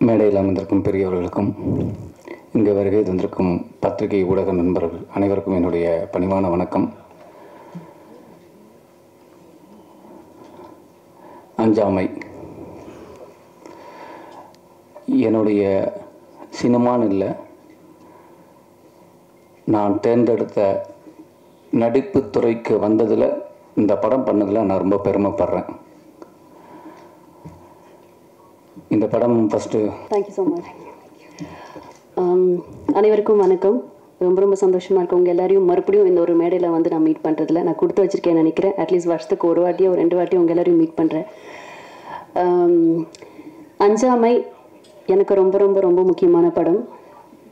மேடையில் அமர்ந்திருக்கும் பெரியவர்களுக்கும் இங்கே வருகை தந்திருக்கும் பத்திரிகை ஊடக நண்பர்கள் அனைவருக்கும் என்னுடைய பணிவான வணக்கம். அஞ்சாமை என்னுடைய சினிமான்னு இல்லை, நான் தேர்ந்தெடுத்த நடிப்பு துறைக்கு வந்ததில் இந்த படம் பண்ணதில் நான் ரொம்ப பெருமைப்படுறேன். இந்த படம் ஃபஸ்ட்டு தேங்க்யூ ஸோ மச். அனைவருக்கும் வணக்கம். ரொம்ப ரொம்ப சந்தோஷமாக இருக்கும் உங்கள் எல்லாரையும் மறுபடியும் இந்த ஒரு மேடையில் வந்து நான் மீட் பண்ணுறதுல. நான் கொடுத்து வச்சுருக்கேன்னு நினைக்கிறேன். அட்லீஸ்ட் வருஷத்துக்கு ஒரு வாட்டியோ 2 வாட்டியோ உங்கள் எல்லாரையும் மீட் பண்ணுறேன். அஞ்சாமை எனக்கு ரொம்ப ரொம்ப ரொம்ப முக்கியமான படம்.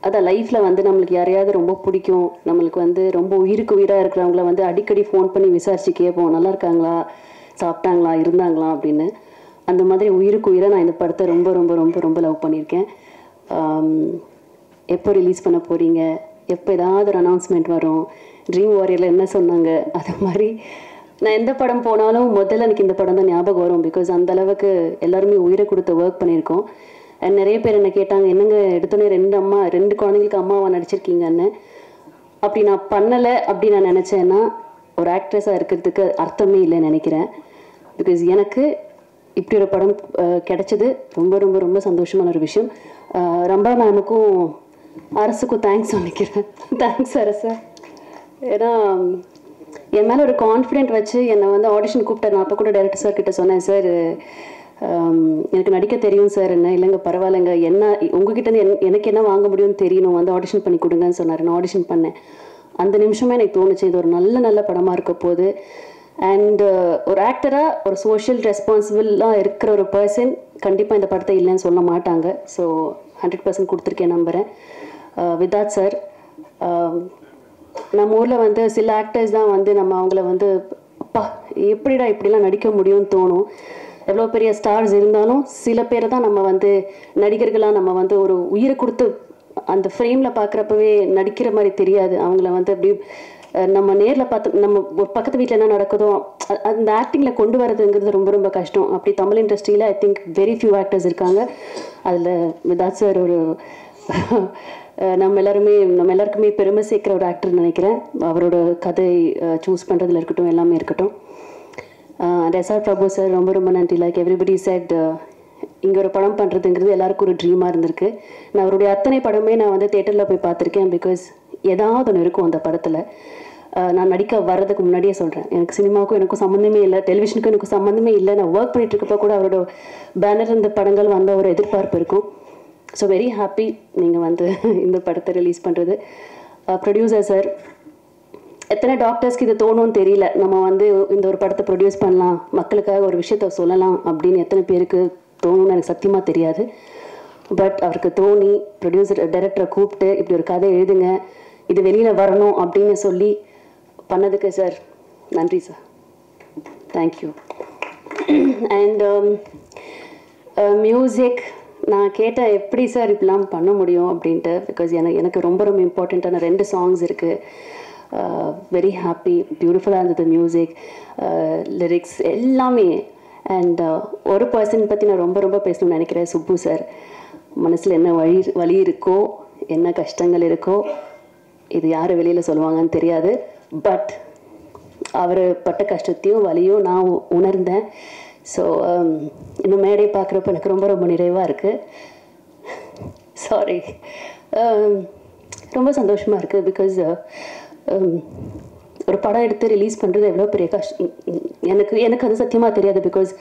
அதான் லைஃப்பில் வந்து நம்மளுக்கு யாரையாவது ரொம்ப பிடிக்கும், நம்மளுக்கு வந்து ரொம்ப உயிருக்கு உயிராக இருக்கிறவங்கள வந்து அடிக்கடி ஃபோன் பண்ணி விசாரித்து கேட்போம், நல்லா இருக்காங்களா, சாப்பிட்டாங்களா, இருந்தாங்களா அப்படின்னு. அந்த மாதிரி உயிருக்கு உயிராக நான் இந்த படத்தை ரொம்ப ரொம்ப ரொம்ப ரொம்ப லவ் பண்ணியிருக்கேன். எப்போ ரிலீஸ் பண்ண போகிறீங்க, எப்போ ஏதாவது ஒரு அனௌன்ஸ்மெண்ட் வரும், ட்ரீம் வாரியரில் என்ன சொன்னாங்க, அது மாதிரி நான் எந்த படம் போனாலும் முதல்ல எனக்கு இந்த படம் தான் ஞாபகம் வரும். பிகாஸ் அந்தளவுக்கு எல்லாருமே உயிரை கொடுத்து ஒர்க் பண்ணியிருக்கோம். அண்ட் நிறைய பேர் என்ன கேட்டாங்க, என்னங்க எடுத்தோன்னே 2 குழந்தைங்களுக்கு அம்மாவாக நடிச்சிருக்கீங்கன்னு. அப்படி நான் பண்ணலை அப்படி நான் நினச்சேன்னா ஒரு ஆக்ட்ரஸாக இருக்கிறதுக்கு அர்த்தமே இல்லைன்னு நினைக்கிறேன். பிகாஸ் எனக்கு இப்படி ஒரு படம் கிடைச்சது ரொம்ப ரொம்ப ரொம்ப சந்தோஷமான ஒரு விஷயம். ரம்பா மேமுக்கும் அரசுக்கும் தேங்க்ஸ் சொல்லிக்கிறேன். தேங்க்ஸ் அரசு. ஏன்னா என் மேலே ஒரு கான்ஃபிடென்ட் வச்சு என்னை வந்து ஆடிஷன் கூப்பிட்டார். நான் அப்போ கூட டைரக்டர் சார் கிட்ட சொன்னேன், சார் எனக்கு நடிக்க தெரியும் சார். என்ன இல்லைங்க பரவாயில்லைங்க, என்ன உங்ககிட்ட எனக்கு என்ன வாங்க முடியும்னு தெரியணும், வந்து ஆடிஷன் பண்ணி கொடுங்கன்னு சொன்னார். நான் ஆடிஷன் பண்ணேன். அந்த நிமிஷமே எனக்கு தோணுச்சு இது ஒரு நல்ல படமாக இருக்க போகுது. அண்ட் ஒரு ஆக்டராக ஒரு சோஷியல் ரெஸ்பான்சிபிளாக இருக்கிற ஒரு பர்சன் கண்டிப்பாக இந்த படத்தை இல்லைன்னு சொல்ல மாட்டாங்க. ஸோ 100% கொடுத்துருக்கேன் நம்புகிறேன். விதாத் சார், நம்ம ஊரில் வந்து சில ஆக்டர்ஸ் தான் வந்து நம்ம அவங்கள வந்து அப்பா எப்படிடா இப்படிலாம் நடிக்க முடியும்னு தோணும். எவ்வளோ பெரிய ஸ்டார்ஸ் இருந்தாலும் சில பேரை தான் நம்ம வந்து நடிகர்களாக நம்ம வந்து ஒரு உயிரை கொடுத்து அந்த ஃப்ரேமில் பார்க்குறப்பவே நடிக்கிற மாதிரி தெரியாது. அவங்கள வந்து அப்படி நம்ம நேரில் பார்த்து நம்ம ஒரு பக்கத்து வீட்டில் என்ன நடக்குதோ அந்த ஆக்டிங்கில் கொண்டு வரதுங்கிறது ரொம்ப ரொம்ப கஷ்டம். அப்படி தமிழ் இண்டஸ்ட்ரியில் I think very few actors இருக்காங்க. அதில் விதாத் சார் ஒரு நம்ம எல்லாருக்குமே பெருமை சேர்க்குற ஒரு ஆக்டர்னு நினைக்கிறேன். அவரோட கதை சூஸ் பண்ணுறதுல இருக்கட்டும், எல்லாமே இருக்கட்டும். எஸ்ஆர் பிரபு சார் ரொம்ப ரொம்ப நன்றி. லைக் எவ்ரிபடி செட், இங்கே ஒரு படம் பண்ணுறதுங்கிறது எல்லாருக்கும் ஒரு ட்ரீமாக இருந்திருக்கு. நான் அவருடைய அத்தனை படமே நான் வந்து தேட்டரில் போய் பார்த்துருக்கேன். பிகாஸ் ஏதாவது ஒன்று இருக்கும் அந்த படத்தில். நான் நடிக்க வர்றதுக்கு முன்னாடியே சொல்கிறேன், எனக்கு சினிமாவுக்கும் எனக்கும் சம்மந்தமே இல்லை, டெலிவிஷனுக்கும் எனக்கு சம்மந்தமே இல்லை. நான் ஒர்க் பண்ணிட்டு இருக்கப்போ கூட அவரோட பேனர் இந்த படங்கள் வந்த ஒரு எதிர்பார்ப்பு இருக்கும். ஸோ வெரி ஹாப்பி நீங்கள் வந்து இந்த படத்தை ரிலீஸ் பண்ணுறது. ப்ரொடியூசர் சார், எத்தனை டாக்டர்ஸ்க்கு இது தோணும்னு தெரியல, நம்ம வந்து இந்த ஒரு படத்தை ப்ரொடியூஸ் பண்ணலாம், மக்களுக்காக ஒரு விஷயத்த சொல்லலாம் அப்படின்னு எத்தனை பேருக்கு தோணும்னு எனக்கு சத்தியமாக தெரியாது. பட் அவருக்கு தோணி டைரக்டரை கூப்பிட்டு இப்படி ஒரு கதை எழுதுங்க, இது வெளியில் வரணும் அப்படின்னு சொல்லி பண்ணதுக்கு சார் நன்றி சார். தேங்க்யூ. அண்ட் மியூசிக் நான் கேட்டேன், எப்படி சார் இப்படிலாம் பண்ண முடியும் அப்படின்ட்டு. பிகாஸ் எனக்கு ரொம்ப ரொம்ப இம்பார்ட்டண்ட்டான 2 சாங்ஸ் இருக்குது. வெரி ஹாப்பி, பியூட்டிஃபுல்லாக இருந்தது மியூசிக், லிரிக்ஸ் எல்லாமே. அண்ட் ஒரு பர்சன் பற்றி நான் ரொம்ப ரொம்ப பேசணும்னு நினைக்கிறேன், சுப்பு சார். மனசில் என்ன வலி இருக்கோ, என்ன கஷ்டங்கள் இருக்கோ, இது யார் வெளியில் சொல்லுவாங்கன்னு தெரியாது. பட் அவர் பட்ட கஷ்டத்தையும் வலியும் நான் உணர்ந்தேன். ஸோ இன்னும் மேடை பார்க்குறப்ப எனக்கு ரொம்ப ரொம்ப நிறைவாக இருக்குது. சாரி, ரொம்ப சந்தோஷமாக இருக்குது. பிகாஸ் ஒரு படம் எடுத்து ரிலீஸ் பண்ணுறது எவ்வளோ பெரிய கஷ்டம் எனக்கு அது சத்தியமாக தெரியாது. பிகாஸ்